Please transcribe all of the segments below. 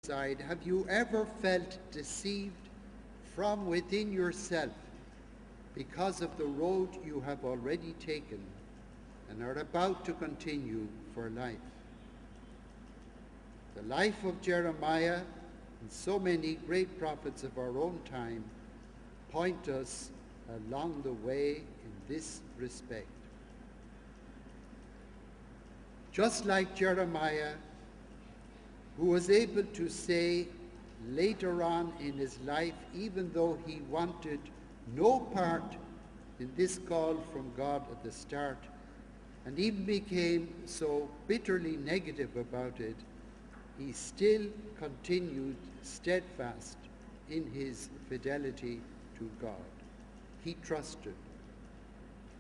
side, have you ever felt deceived from within yourself because of the road you have already taken and are about to continue for life? The life of Jeremiah and so many great prophets of our own time point us along the way in this respect. Just like Jeremiah, who was able to say later on in his life, even though he wanted no part in this call from God at the start, and even became so bitterly negative about it, he still continued steadfast in his fidelity to God. He trusted.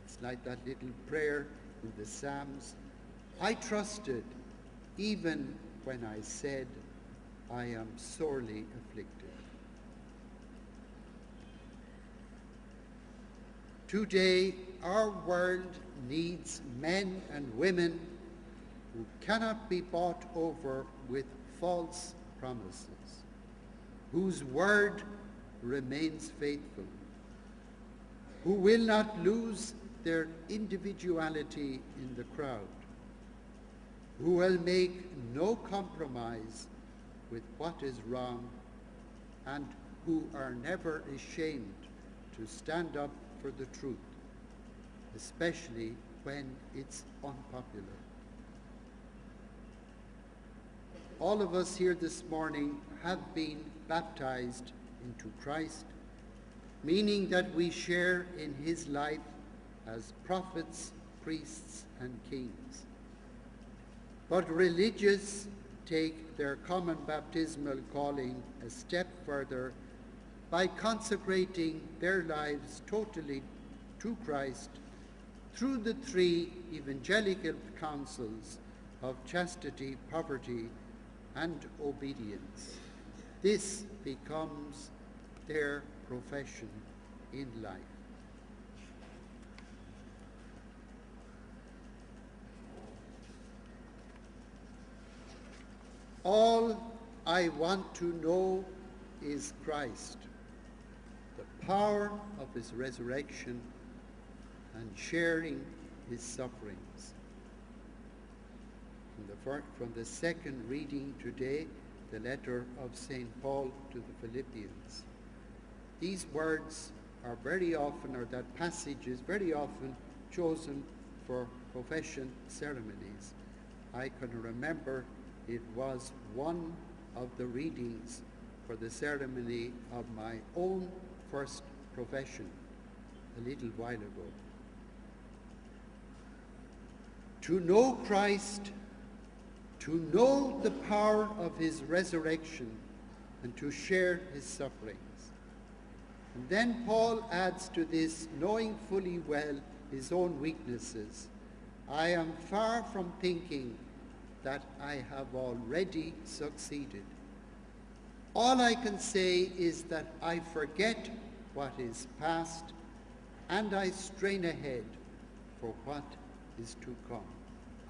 It's like that little prayer in the Psalms. I trusted even when I said, I am sorely afflicted. Today, our world needs men and women who cannot be bought over with false promises, whose word remains faithful, who will not lose their individuality in the crowd, who will make no compromise with what is wrong, and who are never ashamed to stand up for the truth, especially when it's unpopular. All of us here this morning have been baptized into Christ, meaning that we share in his life as prophets, priests, and kings. But religious take their common baptismal calling a step further by consecrating their lives totally to Christ through the three evangelical counsels of chastity, poverty, and obedience. This becomes their profession in life. All I want to know is Christ, the power of his resurrection, and sharing his sufferings. From the second reading today, the letter of St. Paul to the Philippians. These words are very often, or that passage is very often chosen for profession ceremonies. I can remember it was one of the readings for the ceremony of my own first profession a little while ago. To know Christ, to know the power of his resurrection, and to share his sufferings. And then Paul adds to this, knowing fully well his own weaknesses, I am far from thinking that I have already succeeded. All I can say is that I forget what is past and I strain ahead for what is to come.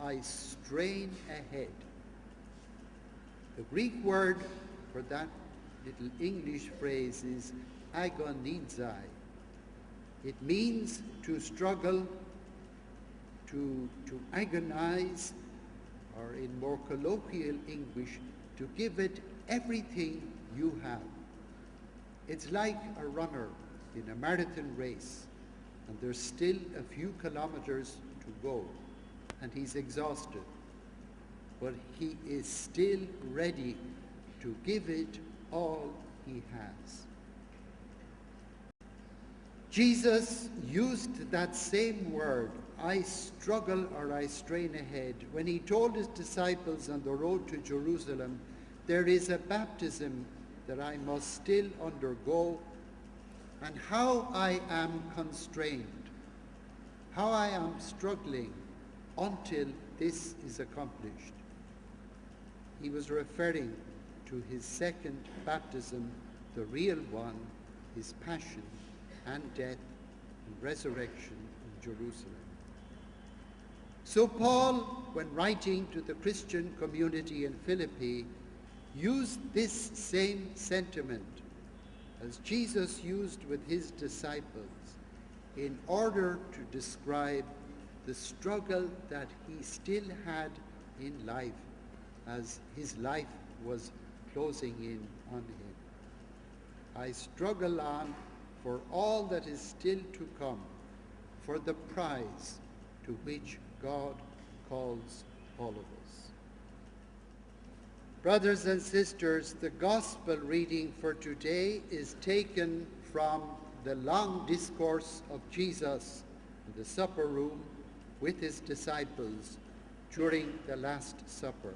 I strain ahead. The Greek word for that little English phrase is agonizai. It means to struggle, to agonize, or in more colloquial English, to give it everything you have. It's like a runner in a marathon race, and there's still a few kilometers to go, and he's exhausted, but he is still ready to give it all he has. Jesus used that same word, I struggle or I strain ahead, when he told his disciples on the road to Jerusalem, there is a baptism that I must still undergo, and how I am constrained, how I am struggling until this is accomplished. He was referring to his second baptism, the real one, his passion and death and resurrection in Jerusalem. So Paul, when writing to the Christian community in Philippi, use this same sentiment as Jesus used with his disciples in order to describe the struggle that he still had in life as his life was closing in on him. I struggle on for all that is still to come, for the prize to which God calls all of us. Brothers and sisters, the gospel reading for today is taken from the long discourse of Jesus in the supper room with his disciples during the Last Supper.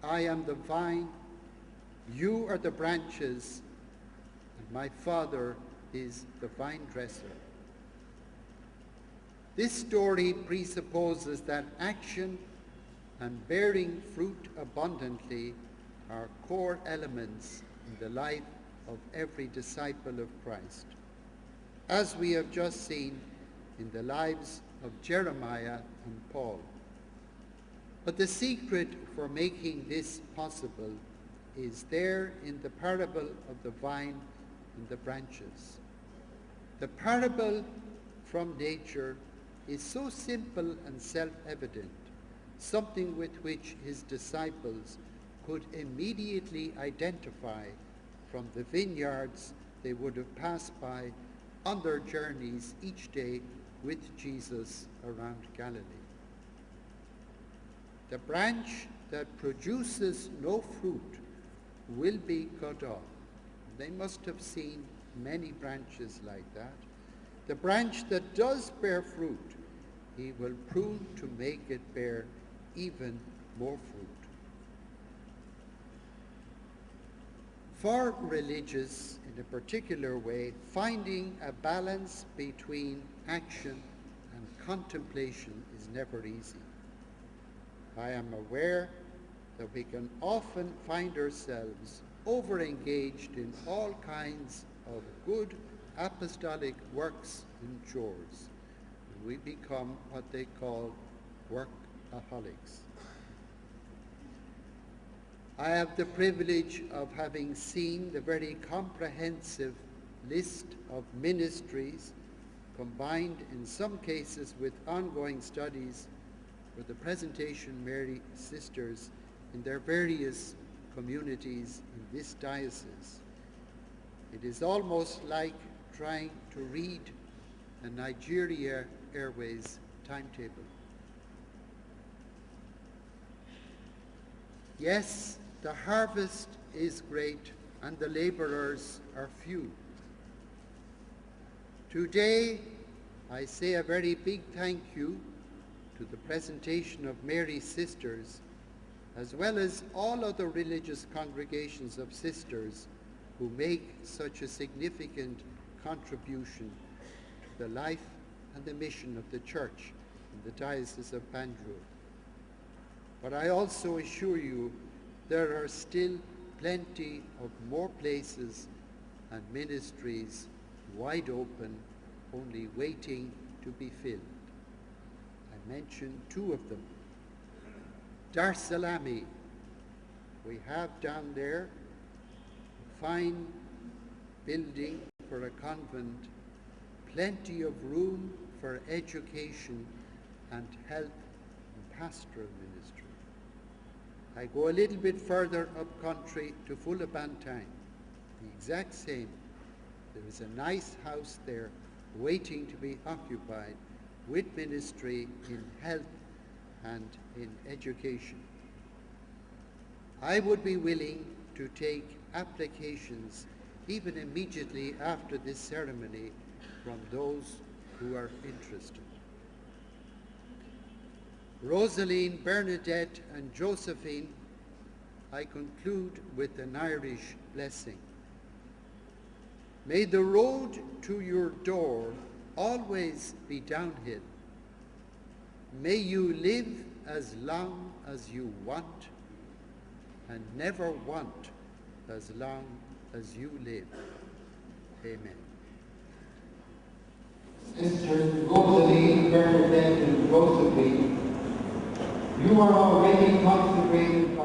I am the vine, you are the branches, and my Father is the vine dresser. This story presupposes that action and bearing fruit abundantly are core elements in the life of every disciple of Christ, as we have just seen in the lives of Jeremiah and Paul. But the secret for making this possible is there in the parable of the vine and the branches. The parable from nature is so simple and self-evident, something with which his disciples could immediately identify from the vineyards they would have passed by on their journeys each day with Jesus around Galilee. The branch that produces no fruit will be cut off. They must have seen many branches like that. The branch that does bear fruit, he will prune to make it bear even more fruit. For religious, in a particular way, finding a balance between action and contemplation is never easy. I am aware that we can often find ourselves overengaged in all kinds of good apostolic works and chores. We become what they call workaholics. I have the privilege of having seen the very comprehensive list of ministries combined in some cases with ongoing studies for the Presentation Mary sisters in their various communities in this diocese. It is almost like trying to read a Nigeria Airways timetable. Yes, the harvest is great and the laborers are few. Today, I say a very big thank you to the Presentation of Mary sisters, as well as all other religious congregations of sisters who make such a significant contribution to the life and the mission of the Church in the Diocese of Banjul. But I also assure you there are still plenty of more places and ministries wide open, only waiting to be filled. I mentioned two of them. Dar Salami, we have down there a fine building for a convent, plenty of room for education and health and pastoral ministry. I go a little bit further up country to Fulabantang, the exact same. There is a nice house there waiting to be occupied with ministry in health and in education. I would be willing to take applications even immediately after this ceremony from those who are interested. Rosaline, Bernadette, and Josephine, I conclude with an Irish blessing. May the road to your door always be downhill. May you live as long as you want and never want as long as you live. Amen. Sisters Rosalie, Bernadette, and Josephine, you are already consecrated